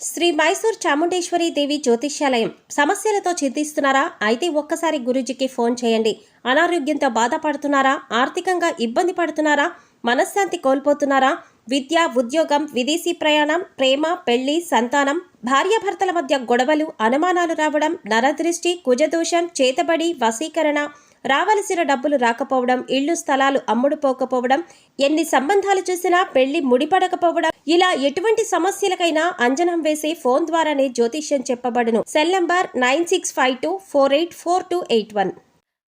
శ్రీ మైసూర్ చాముండేశ్వరి దేవి జ్యోతిష్యాలయం. సమస్యలతో చింతిస్తున్నారా? అయితే ఒక్కసారి గురూజీకి ఫోన్ చేయండి. అనారోగ్యంతో బాధపడుతున్నారా? ఆర్థికంగా ఇబ్బంది పడుతున్నారా? మనశ్శాంతి కోల్పోతున్నారా? విద్య, ఉద్యోగం, విదేశీ ప్రయాణం, ప్రేమ, పెళ్లి, సంతానం, భార్యాభర్తల మధ్య గొడవలు, అనుమానాలు రావడం, నరదృష్టి, కుజదోషం, చేతబడి, వశీకరణ, రావలసిన డబ్బులు రాకపోవడం, ఇళ్లు స్థలాలు అమ్ముడుపోకపోవడం, ఎన్ని సంబంధాలు చూసినా పెళ్లి ముడిపడకపోవడం, ఇలా ఎటువంటి సమస్యలకైనా అంజనం వేసే ఫోన్ ద్వారానే జ్యోతిష్యం చెప్పబడును. Cell number 9652484281.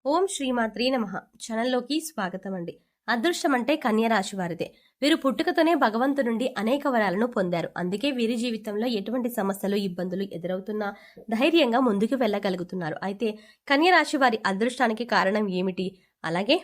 ఓం శ్రీమాత్రీ నమః. ఛానల్లోకి స్వాగతం అండి. అదృష్టం అంటే కన్యరాశి వారిదే. వీరు పుట్టుకతోనే భగవంతు నుండి అనేక వరాలను పొందారు. అందుకే వీరి జీవితంలో ఎటువంటి సమస్యలు, ఇబ్బందులు ఎదురవుతున్నా ధైర్యంగా ముందుకు వెళ్ళగలుగుతున్నారు. అయితే కన్యరాశి వారి అదృష్టానికి కారణం ఏమిటి, అలాగే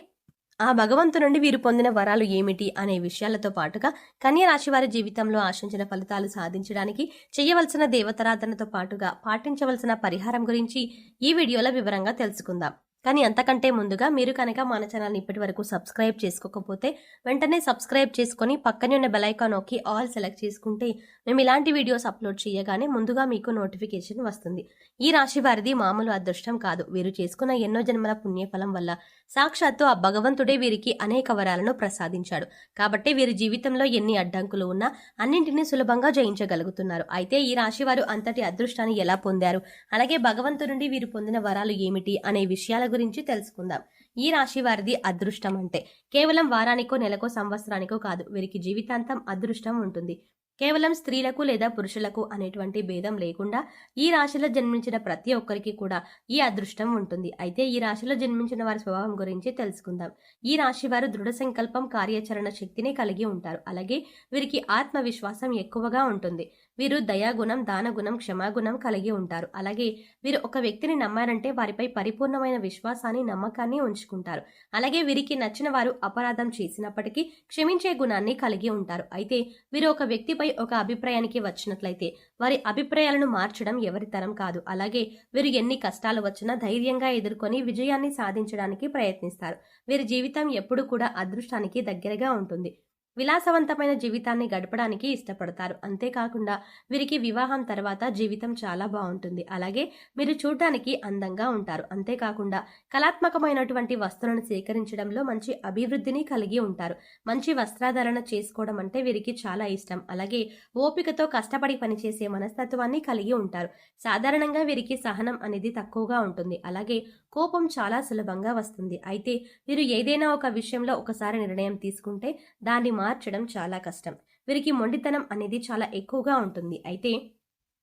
ఆ భగవంతు నుండి వీరు పొందిన వరాలు ఏమిటి అనే విషయాలతో పాటుగా కన్యరాశి వారి జీవితంలో ఆశించిన ఫలితాలు సాధించడానికి చేయవలసిన దేవతారాధనతో పాటుగా పాటించవలసిన పరిహారం గురించి ఈ వీడియోలో వివరంగా తెలుసుకుందాం. కానీ అంతకంటే ముందుగా మీరు కనుక మన ఛానల్ని ఇప్పటి వరకు సబ్స్క్రైబ్ చేసుకోకపోతే వెంటనే సబ్స్క్రైబ్ చేసుకొని పక్కనే ఉన్న బెల్ ఐకాన్ నొక్కి ఆల్ సెలెక్ట్ చేసుకుంటే మేము ఇలాంటి వీడియోస్ అప్లోడ్ చేయగానే ముందుగా మీకు నోటిఫికేషన్ వస్తుంది. ఈ రాశి వారిది మామూలు అదృష్టం కాదు. వీరు చేసుకున్న ఎన్నో జన్మల పుణ్యఫలం వల్ల సాక్షాత్తు ఆ భగవంతుడే వీరికి అనేక వరాలను ప్రసాదించాడు. కాబట్టి వీరి జీవితంలో ఎన్ని అడ్డంకులు ఉన్నా అన్నింటినీ సులభంగా జయించగలుగుతున్నారు. అయితే ఈ రాశి వారు అంతటి అదృష్టాన్ని ఎలా పొందారు, అలాగే భగవంతు నుండి వీరు పొందిన వరాలు ఏమిటి అనే విషయాల గురించి తెలుసుకుందాం. ఈ రాశి వారిది అదృష్టం అంటే కేవలం వారానికో, నెలకో, సంవత్సరానికో కాదు. వీరికి జీవితాంతం అదృష్టం ఉంటుంది. కేవలం స్త్రీలకు లేదా పురుషులకు అనేటువంటి భేదం లేకుండా ఈ రాశిలో జన్మించిన ప్రతి ఒక్కరికి కూడా ఈ అదృష్టం ఉంటుంది. అయితే ఈ రాశిలో జన్మించిన వారి స్వభావం గురించి తెలుసుకుందాం. ఈ రాశి వారు దృఢ సంకల్పం, కార్యాచరణ శక్తిని కలిగి ఉంటారు. అలాగే వీరికి ఆత్మవిశ్వాసం ఎక్కువగా ఉంటుంది. వీరు దయాగుణం, దానగుణం, క్షమాగుణం కలిగి ఉంటారు. అలాగే వీరు ఒక వ్యక్తిని నమ్మారంటే వారిపై పరిపూర్ణమైన విశ్వాసాన్ని, నమ్మకాన్ని ఉంచుకుంటారు. అలాగే వీరికి నచ్చిన వారు అపరాధం చేసినప్పటికీ క్షమించే గుణాన్ని కలిగి ఉంటారు. అయితే వీరు ఒక వ్యక్తిపై ఒక అభిప్రాయానికి వచ్చినట్లయితే వారి అభిప్రాయాలను మార్చడం ఎవరి తరం కాదు. అలాగే వీరు ఎన్ని కష్టాలు వచ్చినా ధైర్యంగా ఎదుర్కొని విజయాన్ని సాధించడానికి ప్రయత్నిస్తారు. వీరి జీవితం ఎప్పుడు కూడా అదృష్టానికి దగ్గరగా ఉంటుంది. విలాసవంతమైన జీవితాన్ని గడపడానికి ఇష్టపడతారు. అంతేకాకుండా వీరికి వివాహం తర్వాత జీవితం చాలా బాగుంటుంది. అలాగే మీరు చూడటానికి అందంగా ఉంటారు. అంతేకాకుండా కళాత్మకమైనటువంటి వస్తువులను సేకరించడంలో మంచి అభివృద్ధిని కలిగి ఉంటారు. మంచి వస్త్రాధరణ చేసుకోవడం అంటే వీరికి చాలా ఇష్టం. అలాగే ఓపికతో కష్టపడి పనిచేసే మనస్తత్వాన్ని కలిగి ఉంటారు. సాధారణంగా వీరికి సహనం అనేది తక్కువగా ఉంటుంది. అలాగే కోపం చాలా సులభంగా వస్తుంది. అయితే వీరు ఏదైనా ఒక విషయంలో ఒకసారి నిర్ణయం తీసుకుంటే దాన్ని మార్చడం చాలా కష్టం. వీరికి మొండితనం అనేది చాలా ఎక్కువగా ఉంటుంది. అయితే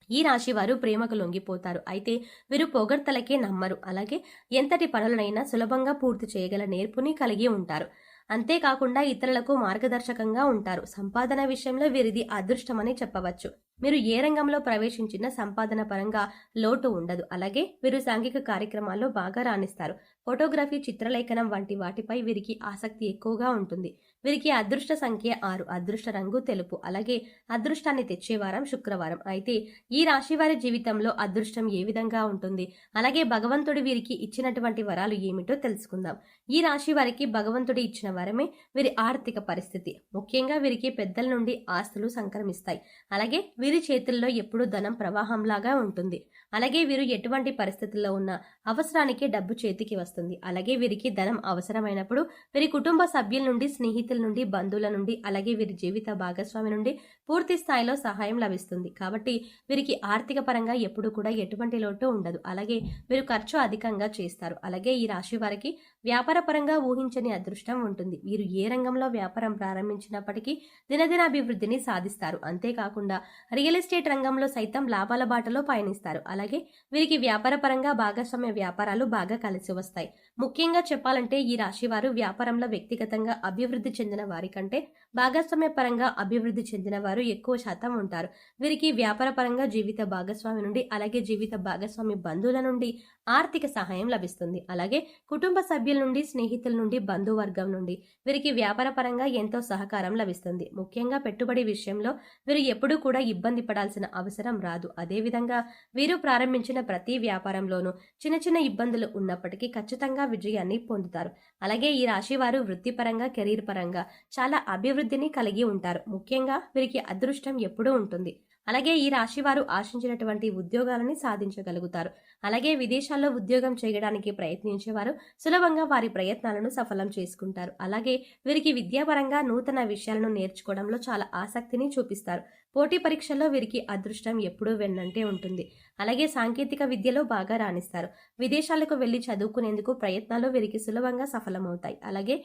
ఈ రాశి వారు ప్రేమకు లొంగిపోతారు. అయితే వీరు పొగడ్తలకే నమ్మరు. అలాగే ఎంతటి పనులనైనా సులభంగా పూర్తి చేయగల నేర్పుని కలిగి ఉంటారు. అంతేకాకుండా ఇతరులకు మార్గదర్శకంగా ఉంటారు. సంపాదన విషయంలో వీరిది అదృష్టమని చెప్పవచ్చు. మీరు ఏ రంగంలో ప్రవేశించినా సంపాదన పరంగా లోటు ఉండదు. అలాగే వీరు సాంఘిక కార్యక్రమాల్లో బాగా రాణిస్తారు. ఫోటోగ్రఫీ, చిత్రలేఖనం వంటి వాటిపై వీరికి ఆసక్తి ఎక్కువగా ఉంటుంది. వీరికి అదృష్ట సంఖ్య 6, అదృష్ట రంగు తెలుపు, అలాగే అదృష్టాన్ని తెచ్చే వారం శుక్రవారం. అయితే ఈ రాశి వారి జీవితంలో అదృష్టం ఏ విధంగా ఉంటుంది, అలాగే భగవంతుడు వీరికి ఇచ్చినటువంటి వరాలు ఏమిటో తెలుసుకుందాం. ఈ రాశి వారికి భగవంతుడు ఇచ్చిన వరమే వీరి ఆర్థిక పరిస్థితి. ముఖ్యంగా వీరికి పెద్దల నుండి ఆస్తులు సంక్రమిస్తాయి. అలాగే వీరి చేతుల్లో ఎప్పుడూ ధనం ప్రవాహంలాగా ఉంటుంది. అలాగే వీరు ఎటువంటి పరిస్థితుల్లో ఉన్నా అవసరానికి డబ్బు చేతికి వస్తుంది. అలాగే వీరికి ధనం అవసరమైనప్పుడు వీరి కుటుంబ సభ్యుల నుండి, స్నేహితుల నుండి, బంధువుల నుండి, అలాగే వీరి జీవిత భాగస్వామి నుండి పూర్తి స్థాయిలో సహాయం లభిస్తుంది. కాబట్టి వీరికి ఆర్థిక పరంగా ఎప్పుడు కూడా ఎటువంటి లోటు ఉండదు. అలాగే వీరు ఖర్చు అధికంగా చేస్తారు. అలాగే ఈ రాశి వారికి వ్యాపార పరంగా ఊహించని అదృష్టం ఉంటుంది. వీరు ఏ రంగంలో వ్యాపారం ప్రారంభించినప్పటికీ దినదినాభివృద్ధిని సాధిస్తారు. అంతేకాకుండా రియల్ ఎస్టేట్ రంగంలో సైతం లాభాల బాటలో పయనిస్తారు. అలాగే వీరికి వ్యాపార పరంగా భాగస్వామ్య వ్యాపారాలు బాగా కలిసి వస్తాయి. ముఖ్యంగా చెప్పాలంటే ఈ రాశి వారు వ్యాపారంలో వ్యక్తిగతంగా అభివృద్ధి చెందిన వారి కంటే భాగస్వామ్య పరంగా అభివృద్ధి చెందిన వారు ఎక్కువ శాతం ఉంటారు. వీరికి వ్యాపార పరంగా జీవిత భాగస్వామి నుండి, అలాగే జీవిత భాగస్వామి బంధువుల నుండి ఆర్థిక సహాయం లభిస్తుంది. అలాగే కుటుంబ సభ్యుల నుండి, స్నేహితుల నుండి, బంధువర్గం నుండి వీరికి వ్యాపార పరంగా ఎంతో సహకారం లభిస్తుంది. ముఖ్యంగా పెట్టుబడి విషయంలో వీరు ఎప్పుడూ కూడా ఇబ్బంది పడాల్సిన అవసరం రాదు. అదేవిధంగా వీరు ప్రారంభించిన ప్రతి వ్యాపారంలోనూ చిన్న చిన్న ఇబ్బందులు ఉన్నప్పటికీ ఖచ్చితంగా విజయాన్ని పొందుతారు. అలాగే ఈ రాశి వారు వృత్తిపరంగా, కెరీర్ పరంగా చాలా అభివృద్ధిని కలిగి ఉంటారు. ముఖ్యంగా వీరికి అదృష్టం ఎప్పుడూ ఉంటుంది. అలాగే ఈ రాశి వారు ఆశించినటువంటి ఉద్యోగాలని సాధించగలుగుతారు. అలాగే విదేశాల్లో ఉద్యోగం చేయడానికి ప్రయత్నించేవారు సులభంగా వారి ప్రయత్నాలను సఫలం చేసుకుంటారు. అలాగే వీరికి విద్యాపరంగా నూతన విషయాలను నేర్చుకోవడంలో చాలా ఆసక్తిని చూపిస్తారు. పోటీ పరీక్షల్లో వీరికి అదృష్టం ఎప్పుడూ వెన్నంటే ఉంటుంది. అలాగే సాంకేతిక విద్యలో బాగా రాణిస్తారు. విదేశాలకు వెళ్లి చదువుకునేందుకు ప్రయత్నాలు వీరికి సులభంగా సఫలమవుతాయి. అలాగే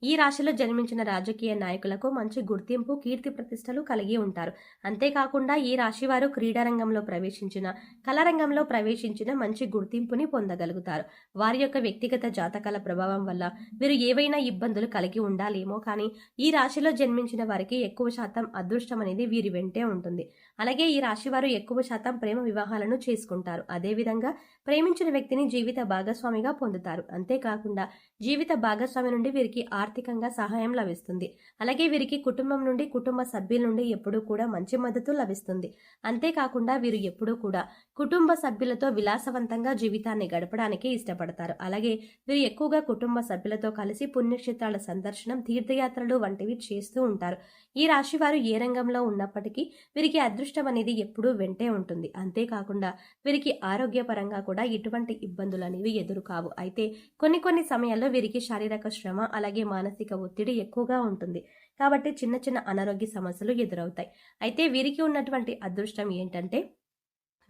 ఈ రాశిలో జన్మించిన రాజకీయ నాయకులకు మంచి గుర్తింపు, కీర్తి ప్రతిష్టలు కలిగి ఉంటారు. అంతేకాకుండా ఈ రాశి వారు క్రీడారంగంలో ప్రవేశించిన, కళారంగంలో ప్రవేశించిన మంచి గుర్తింపుని పొందగలుగుతారు. వారి యొక్క వ్యక్తిగత జాతకాల ప్రభావం వల్ల వీరు ఏవైనా ఇబ్బందులు కలిగి ఉండాలేమో కానీ ఈ రాశిలో జన్మించిన వారికి ఎక్కువ శాతం అదృష్టం అనేది వీరి వెంటే ఉంటుంది. అలాగే ఈ రాశి వారు ఎక్కువ శాతం ప్రేమ వివాహాలను చేసుకుంటారు. అదేవిధంగా ప్రేమించిన వ్యక్తిని జీవిత భాగస్వామిగా పొందుతారు. అంతేకాకుండా జీవిత భాగస్వామి నుండి వీరికి ఆర్థికంగా సహాయం లభిస్తుంది. అలాగే వీరికి కుటుంబం నుండి, కుటుంబ సభ్యుల నుండి ఎప్పుడూ కూడా మంచి మద్దతు లభిస్తుంది. అంతేకాకుండా వీరు ఎప్పుడూ కూడా కుటుంబ సభ్యులతో విలాసవంతంగా జీవితాన్ని గడపడానికి ఇష్టపడతారు. అలాగే వీరు ఎక్కువగా కుటుంబ సభ్యులతో కలిసి పుణ్యక్షేత్రాల సందర్శనం, తీర్థయాత్రలు వంటివి చేస్తూ ఉంటారు. ఈ రాశి వారు ఏ రంగంలో ఉన్నప్పటికీ వీరికి అదృష్టం అనేది ఎప్పుడూ వెంటే ఉంటుంది. అంతేకాకుండా వీరికి ఆరోగ్యపరంగా కూడా ఎటువంటి ఇబ్బందులు అనేవి ఎదురు కావు. అయితే కొన్ని సమయాల్లో వీరికి శారీరక శ్రమ, అలాగే మానసిక ఒత్తిడి ఎక్కువగా ఉంటుంది. కాబట్టి చిన్న చిన్న అనారోగ్య సమస్యలు ఎదురవుతాయి. అయితే వీరికి ఉన్నటువంటి అదృష్టం ఏంటంటే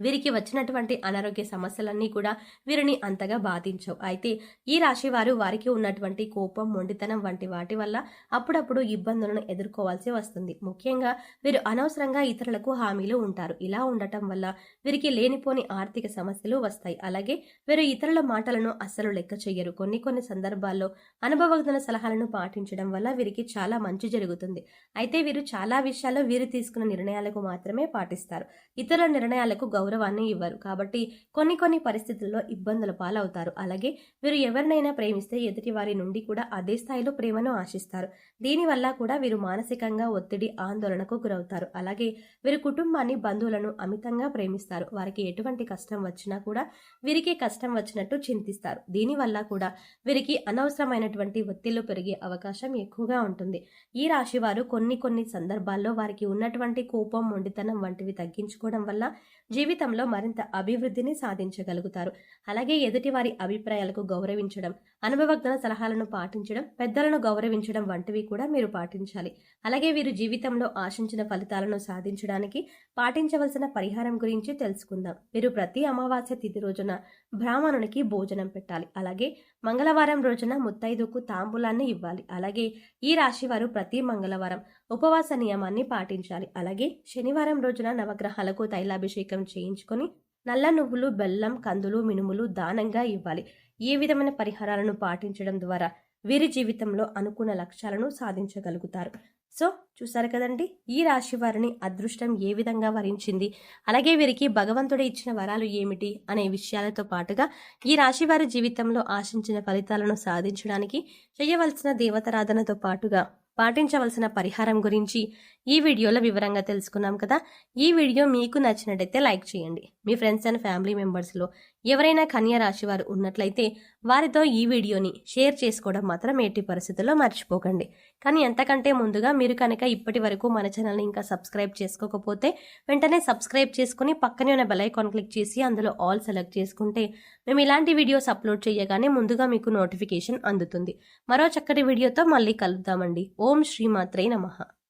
వీరికి వచ్చినటువంటి అనారోగ్య సమస్యలన్నీ కూడా వీరిని అంతగా బాధించవు. అయితే ఈ రాశి వారు వారికి ఉన్నటువంటి కోపం, మొండితనం వంటి వాటి వల్ల అప్పుడప్పుడు ఇబ్బందులను ఎదుర్కోవాల్సి వస్తుంది. ముఖ్యంగా వీరు అనవసరంగా ఇతరులకు హామీలు ఉంటారు. ఇలా ఉండటం వల్ల వీరికి లేనిపోని ఆర్థిక సమస్యలు వస్తాయి. అలాగే వీరు ఇతరుల మాటలను అస్సలు లెక్క చేయరు. కొన్ని సందర్భాల్లో అనుభవజ్ఞ సలహాలను పాటించడం వల్ల వీరికి చాలా మంచి జరుగుతుంది. అయితే వీరు చాలా విషయాల్లో వీరు తీసుకున్న నిర్ణయాలకు మాత్రమే పాటిస్తారు. ఇతరుల నిర్ణయాలకు గౌరవాన్ని ఇవ్వరు. కాబట్టి కొన్ని పరిస్థితుల్లో ఇబ్బందుల పాలవుతారు. అలాగే వీరు ఎవరినైనా ప్రేమిస్తే ఎదుటి వారి నుండి కూడా అదే స్థాయిలో ప్రేమను ఆశిస్తారు. దీనివల్ల కూడా వీరు మానసికంగా ఒత్తిడి, ఆందోళనకు గురవుతారు. అలాగే వీరు కుటుంబాన్ని, బంధువులను అమితంగా ప్రేమిస్తారు. వారికి ఎటువంటి కష్టం వచ్చినా కూడా వీరికి కష్టం వచ్చినట్టు చింతిస్తారు. దీనివల్ల కూడా వీరికి అనవసరమైనటువంటి ఒత్తిళ్లు పెరిగే అవకాశం ఎక్కువగా ఉంటుంది. ఈ రాశి వారు కొన్ని సందర్భాల్లో వారికి ఉన్నటువంటి కోపం, మొండితనం వంటివి తగ్గించుకోవడం వల్ల జీవితంలో మరింత అభివృద్ధిని సాధించగలుగుతారు. అలాగే ఎదుటి వారి అభిప్రాయాలకు గౌరవించడం, అనుభవజ్ఞ సలహాలను పాటించడం, పెద్దలను గౌరవించడం వంటివి కూడా మీరు పాటించాలి. అలాగే వీరు జీవితంలో ఆశించిన ఫలితాలను సాధించడానికి పాటించవలసిన పరిహారం గురించి తెలుసుకుందాం. వీరు ప్రతి అమావాస్య తిథి రోజున బ్రాహ్మణునికి భోజనం పెట్టాలి. అలాగే మంగళవారం రోజున ముత్తైదుకు తాంబూలాన్ని ఇవ్వాలి. అలాగే ఈ రాశి వారు ప్రతి మంగళవారం ఉపవాస నియమాన్ని పాటించాలి. అలాగే శనివారం రోజున నవగ్రహాలకు తైలాభిషేకం చేయించుకొని నల్ల నువ్వులు, బెల్లం, కందులు, మినుములు దానంగా ఇవ్వాలి. ఏ విధమైన పరిహారాలను పాటించడం ద్వారా వీరి జీవితంలో అనుకున్న లక్ష్యాలను సాధించగలుగుతారు. సో చూసారు కదండి, ఈ రాశి వారిని అదృష్టం ఏ విధంగా వరించింది, అలాగే వీరికి భగవంతుడు ఇచ్చిన వరాలు ఏమిటి అనే విషయాలతో పాటుగా ఈ రాశి వారి జీవితంలో ఆశించిన ఫలితాలను సాధించడానికి చేయవలసిన దేవతారాధనతో పాటుగా పాటించవలసిన పరిహారం గురించి ఈ వీడియోలో వివరంగా తెలుసుకున్నాం కదా. ఈ వీడియో మీకు నచ్చినట్టయితే లైక్ చేయండి. మీ ఫ్రెండ్స్ అండ్ ఫ్యామిలీ మెంబర్స్లో ఎవరైనా కన్యా రాశి వారు ఉన్నట్లయితే వారితో ఈ వీడియోని షేర్ చేసుకోవడం మాత్రం ఎట్టి పరిస్థితుల్లో మర్చిపోకండి. కానీ ఎంతకంటే ముందుగా మీరు కనుక ఇప్పటి వరకు మన ఛానల్ని ఇంకా సబ్స్క్రైబ్ చేసుకోకపోతే వెంటనే సబ్స్క్రైబ్ చేసుకుని పక్కనే ఉన్న బెల్ ఐకాన్ క్లిక్ చేసి అందులో ఆల్ సెలెక్ట్ చేసుకుంటే మేము ఇలాంటి వీడియోస్ అప్లోడ్ చేయగానే ముందుగా మీకు నోటిఫికేషన్ అందుతుంది. మరో చక్కటి వీడియోతో మళ్ళీ కలుద్దామండి. ఓం శ్రీమాత్రే నమః.